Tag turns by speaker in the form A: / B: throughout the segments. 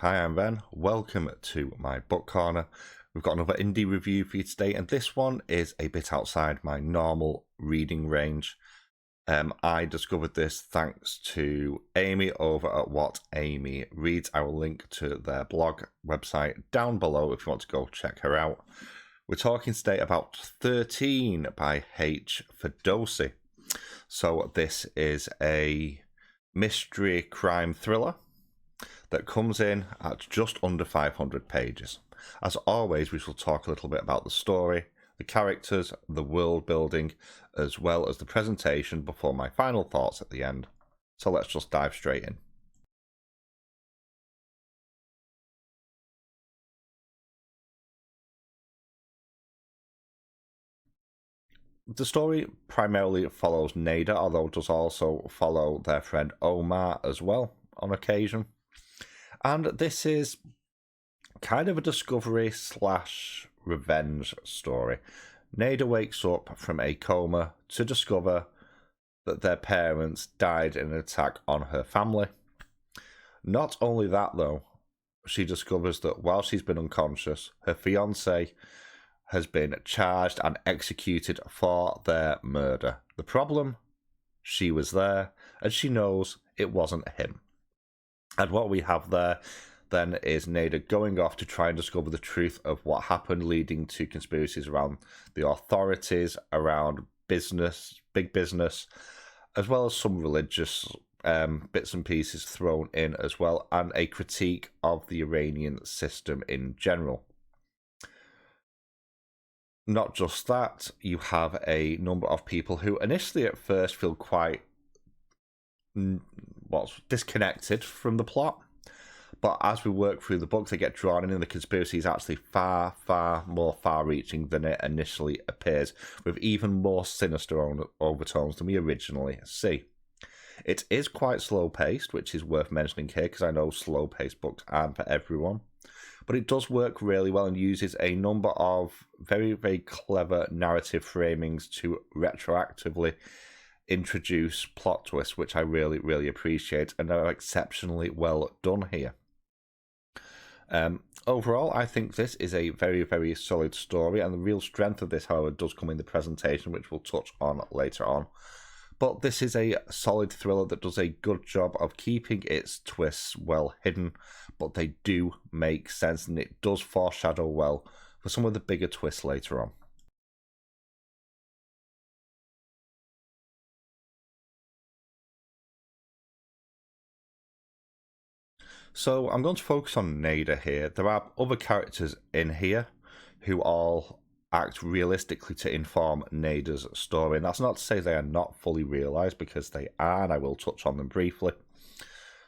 A: Hi, I'm Ben. Welcome to my book corner. We've got another indie review for you today, and this one is a bit outside my normal reading range. I discovered this thanks to Amy over at What Amy Reads. I will link to their blog website down below if you want to go check her out. We're talking today about 13 by H. Ferdosy. So this is a mystery crime thriller that comes in at just under 500 pages. As always, we shall talk a little bit about the story, the characters, the world building, as well as the presentation before my final thoughts at the end. So let's just dive straight in. The story primarily follows Neda, although it does also follow their friend Omar as well on occasion. And this is kind of a discovery slash revenge story. Neda wakes up from a coma to discover that their parents died in an attack on her family. Not only that, though, she discovers that while she's been unconscious, her fiancé has been charged and executed for their murder. The problem? She was there, and she knows it wasn't him. And what we have there then is Neda going off to try and discover the truth of what happened, leading to conspiracies around the authorities, around business, big business, as well as some religious bits and pieces thrown in as well, and a critique of the Iranian system in general. Not just that, you have a number of people who initially at first feel quite disconnected from the plot. But as we work through the book, they get drawn in, and the conspiracy is actually far, far more far-reaching than it initially appears, with even more sinister overtones than we originally see. It is quite slow-paced, which is worth mentioning here, because I know slow-paced books aren't for everyone. But it does work really well and uses a number of very, very clever narrative framings to retroactively introduce plot twists, which I really, really appreciate, and are exceptionally well done here. Overall, I think this is a very, very solid story, and the real strength of this, however, does come in the presentation, which we'll touch on later on. But this is a solid thriller that does a good job of keeping its twists well hidden, but they do make sense, and it does foreshadow well for some of the bigger twists later on. So I'm going to focus on Neda here. There are other characters in here who all act realistically to inform Neda's story, and that's not to say they are not fully realised, because they are, and I will touch on them briefly.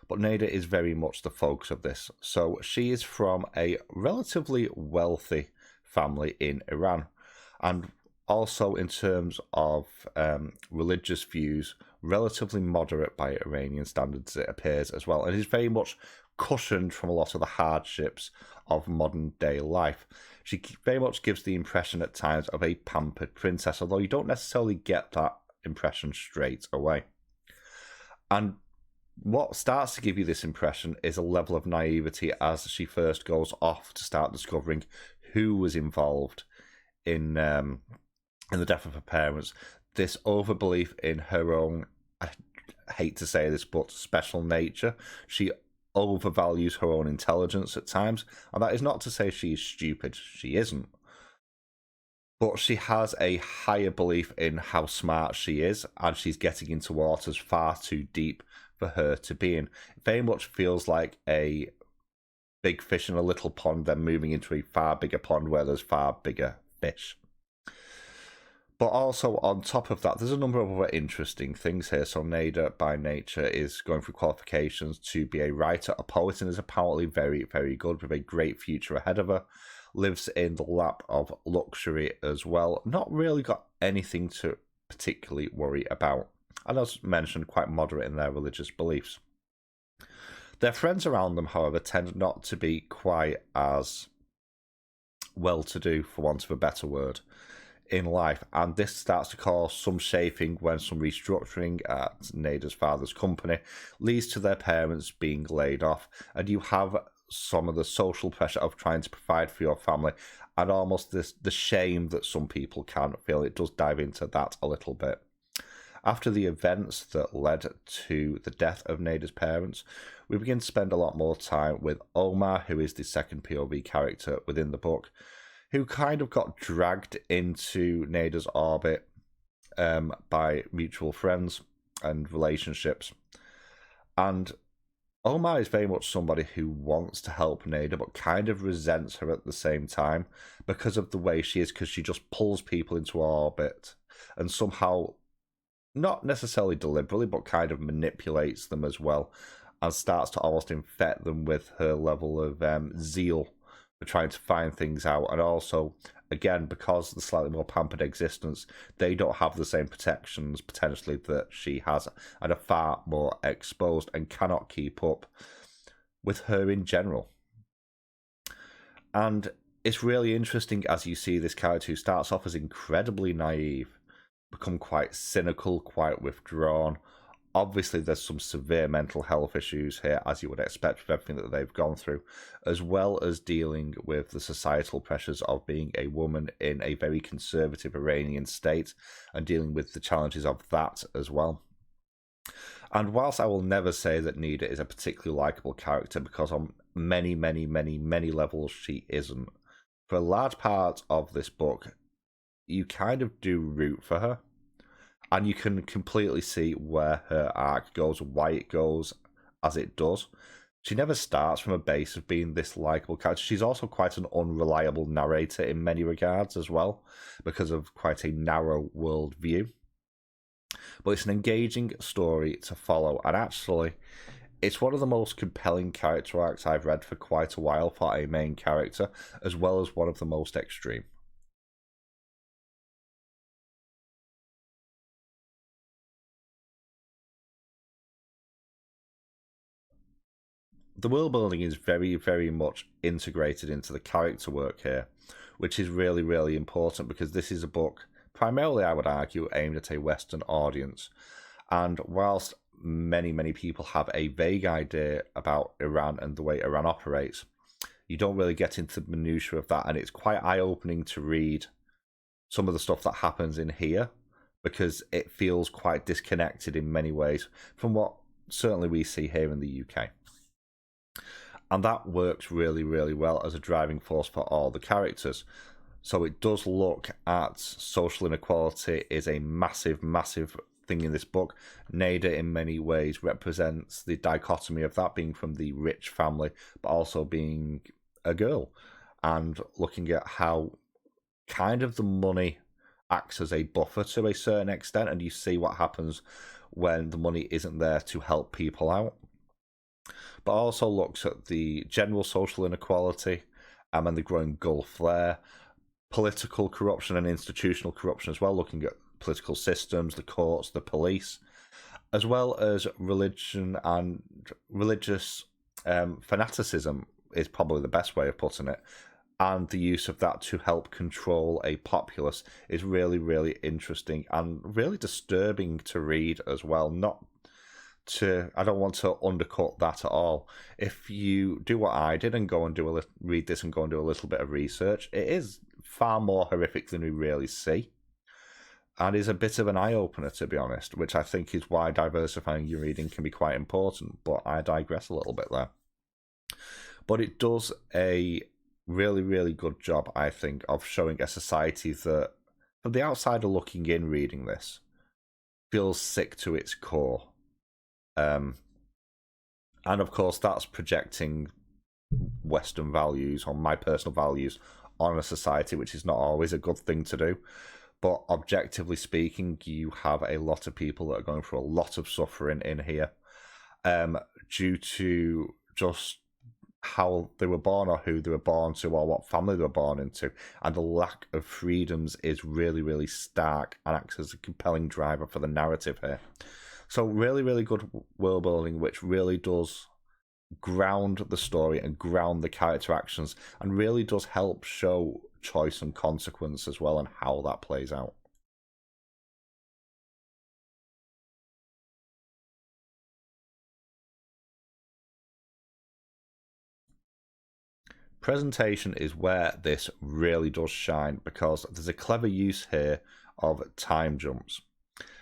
A: But Neda is very much the focus of this. So she is from a relatively wealthy family in Iran, and also in terms of religious views, relatively moderate by Iranian standards, it appears as well, and is very much cushioned from a lot of the hardships of modern day life. She very much gives the impression at times of a pampered princess, although you don't necessarily get that impression straight away. And what starts to give you this impression is a level of naivety as she first goes off to start discovering who was involved in the death of her parents. This overbelief in her own, I hate to say this, but special nature. She overvalues her own intelligence at times, and that is not to say she is stupid. She isn't. But she has a higher belief in how smart she is, and she's getting into waters far too deep for her to be in. It very much feels like a big fish in a little pond, then moving into a far bigger pond where there's far bigger fish. But also, on top of that, there's a number of other interesting things here. So Neda, by nature, is going through qualifications to be a writer, a poet, and is apparently very, very good, with a great future ahead of her. Lives in the lap of luxury as well. Not really got anything to particularly worry about. And as mentioned, quite moderate in their religious beliefs. Their friends around them, however, tend not to be quite as well-to-do, for want of a better word, in life, and this starts to cause some shaping when some restructuring at Neda's father's company leads to their parents being laid off, and you have some of the social pressure of trying to provide for your family, and almost the shame that some people can feel. It does dive into that a little bit. After the events that led to the death of Neda's parents, we begin to spend a lot more time with Omar, who is the second POV character within the book, who kind of got dragged into Neda's orbit by mutual friends and relationships. And Omar is very much somebody who wants to help Neda, but kind of resents her at the same time because of the way she is, because she just pulls people into orbit and somehow, not necessarily deliberately, but kind of manipulates them as well, and starts to almost infect them with her level of zeal for trying to find things out. And also, again, because of the slightly more pampered existence, they don't have the same protections potentially that she has, and are far more exposed and cannot keep up with her in general. And it's really interesting as you see this character who starts off as incredibly naive become quite cynical, quite withdrawn. Obviously, there's some severe mental health issues here, as you would expect with everything that they've gone through, as well as dealing with the societal pressures of being a woman in a very conservative Iranian state and dealing with the challenges of that as well. And whilst I will never say that Neda is a particularly likable character, because on many, many, many, many levels she isn't, for a large part of this book, you kind of do root for her, and you can completely see where her arc goes, why it goes as it does. She never starts from a base of being this likable character. She's also quite an unreliable narrator in many regards as well, because of quite a narrow world view. But it's an engaging story to follow, and actually, it's one of the most compelling character arcs I've read for quite a while for a main character, as well as one of the most extreme. The world building is very, very much integrated into the character work here, which is really, really important, because this is a book, primarily, I would argue, aimed at a Western audience. And whilst many, many people have a vague idea about Iran and the way Iran operates, you don't really get into the minutiae of that. And it's quite eye-opening to read some of the stuff that happens in here, because it feels quite disconnected in many ways from what certainly we see here in the UK. And that works really, really well as a driving force for all the characters. So it does look at social inequality is a massive, massive thing in this book. Neda, in many ways, represents the dichotomy of that being from the rich family, but also being a girl, and looking at how kind of the money acts as a buffer to a certain extent, and you see what happens when the money isn't there to help people out. But also looks at the general social inequality and the growing gulf there, political corruption and institutional corruption as well, looking at political systems, the courts, the police, as well as religion and religious fanaticism is probably the best way of putting it. And the use of that to help control a populace is really, really interesting and really disturbing to read as well. I don't want to undercut that at all. If you do what I did and go and read this and go and do a little bit of research, it is far more horrific than we really see, and is a bit of an eye-opener, to be honest, which I think is why diversifying your reading can be quite important, but I digress a little bit there. But it does a really, really good job, I think, of showing a society that, from the outsider looking in reading this, feels sick to its core. And of course, that's projecting Western values, or my personal values, on a society, which is not always a good thing to do. But objectively speaking, you have a lot of people that are going through a lot of suffering in here, due to just how they were born, or who they were born to, or what family they were born into. And the lack of freedoms is really, really stark and acts as a compelling driver for the narrative here. So really, really good world building, which really does ground the story and ground the character actions, and really does help show choice and consequence as well, and how that plays out. Presentation is where this really does shine, because there's a clever use here of time jumps.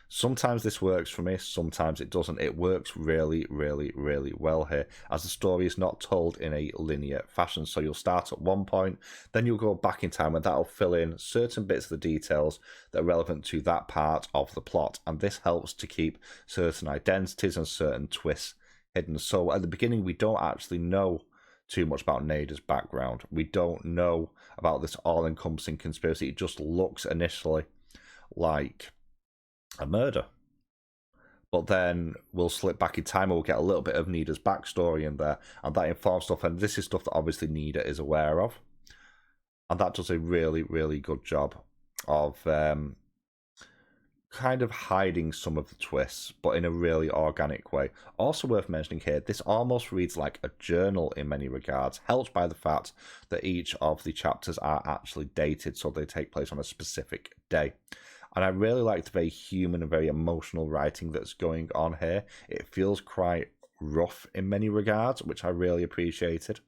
A: Sometimes this works for me, sometimes it doesn't. It works really, really, really well here, as the story is not told in a linear fashion. So you'll start at one point, then you'll go back in time, and that'll fill in certain bits of the details that are relevant to that part of the plot. And this helps to keep certain identities and certain twists hidden. So at the beginning, we don't actually know too much about Neda's background. We don't know about this all-encompassing conspiracy. It just looks initially like a murder, but then we'll slip back in time and we'll get a little bit of Neda's backstory in there, and that informs stuff, and this is stuff that obviously Neda is aware of, and that does a really, really good job of kind of hiding some of the twists, but in a really organic way. Also worth mentioning here, this almost reads like a journal in many regards, helped by the fact that each of the chapters are actually dated, so they take place on a specific day. And I really like the very human and very emotional writing that's going on here. It feels quite rough in many regards, which I really appreciated.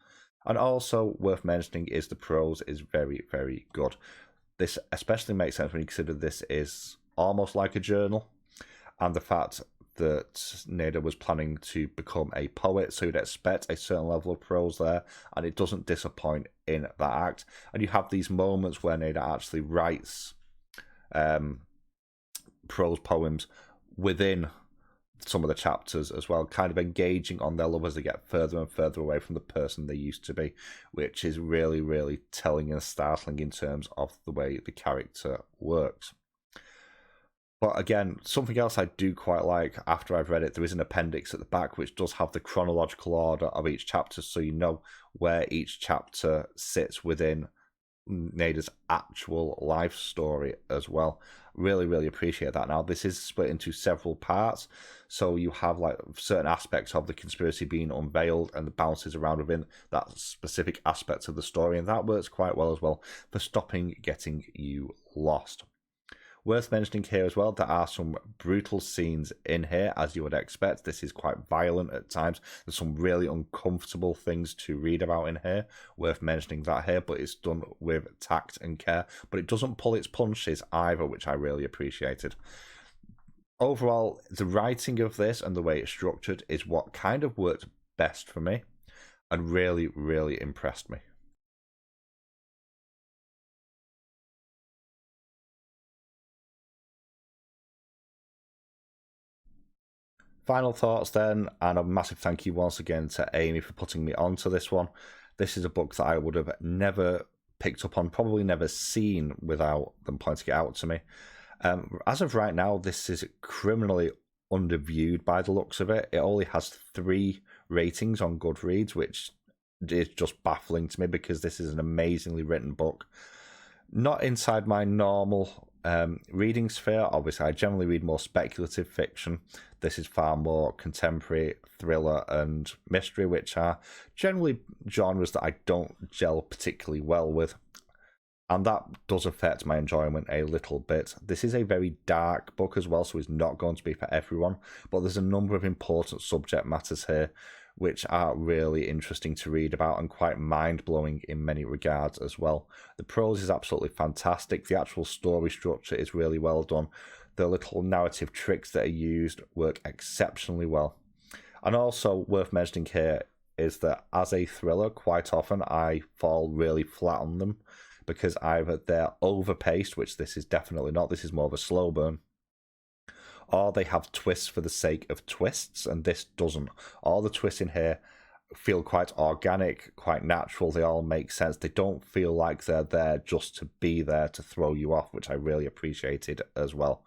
A: And also worth mentioning is the prose is very, very good. This especially makes sense when you consider this is almost like a journal, and the fact that Neda was planning to become a poet, so you'd expect a certain level of prose there, and it doesn't disappoint in that act. And you have these moments where Neda actually writes prose poems within some of the chapters as well, kind of engaging on their love as they get further and further away from the person they used to be, which is really, really telling and startling in terms of the way the character works. But again, something else I do quite like after I've read it, there is an appendix at the back which does have the chronological order of each chapter, so you know where each chapter sits within Neda's actual life story as well. Really, really appreciate that. Now, this is split into several parts, so you have like certain aspects of the conspiracy being unveiled and the bounces around within that specific aspect of the story, and that works quite well as well for stopping getting you lost. Worth mentioning here as well, there are some brutal scenes in here, as you would expect. This is quite violent at times. There's some really uncomfortable things to read about in here. Worth mentioning that here, but it's done with tact and care. But it doesn't pull its punches either, which I really appreciated. Overall, the writing of this and the way it's structured is what kind of worked best for me and really, really impressed me. Final thoughts then, and a massive thank you once again to Amy for putting me onto this one. This is a book that I would have never picked up on, probably never seen without them pointing it out to me. As of right now, this is criminally underviewed by the looks of it. It only has 3 ratings on Goodreads, which is just baffling to me because this is an amazingly written book. Not inside my normal reading sphere. Obviously, I generally read more speculative fiction. This is far more contemporary, thriller, and mystery, which are generally genres that I don't gel particularly well with. And that does affect my enjoyment a little bit. This is a very dark book as well, so it's not going to be for everyone. But there's a number of important subject matters here which are really interesting to read about and quite mind-blowing in many regards as well. The prose is absolutely fantastic. The actual story structure is really well done. The little narrative tricks that are used work exceptionally well. And also worth mentioning here is that as a thriller, quite often I fall really flat on them because either they're overpaced, which this is definitely not, this is more of a slow burn, or they have twists for the sake of twists, and this doesn't. All the twists in here feel quite organic, quite natural. They all make sense. They don't feel like they're there just to be there to throw you off, which I really appreciated as well.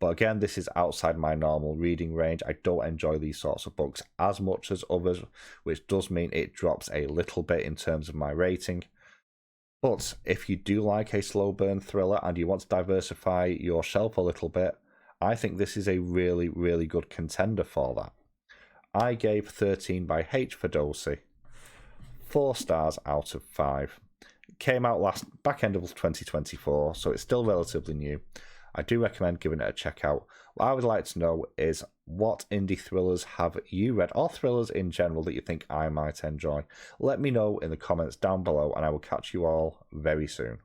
A: But again, this is outside my normal reading range. I don't enjoy these sorts of books as much as others, which does mean it drops a little bit in terms of my rating. But if you do like a slow burn thriller and you want to diversify your shelf a little bit, I think this is a really, really good contender for that. I gave 13 by H. Ferdosy 4 stars out of 5. It came out back end of 2024, so it's still relatively new. I do recommend giving it a check out. What I would like to know is, what indie thrillers have you read, or thrillers in general, that you think I might enjoy? Let me know in the comments down below, and I will catch you all very soon.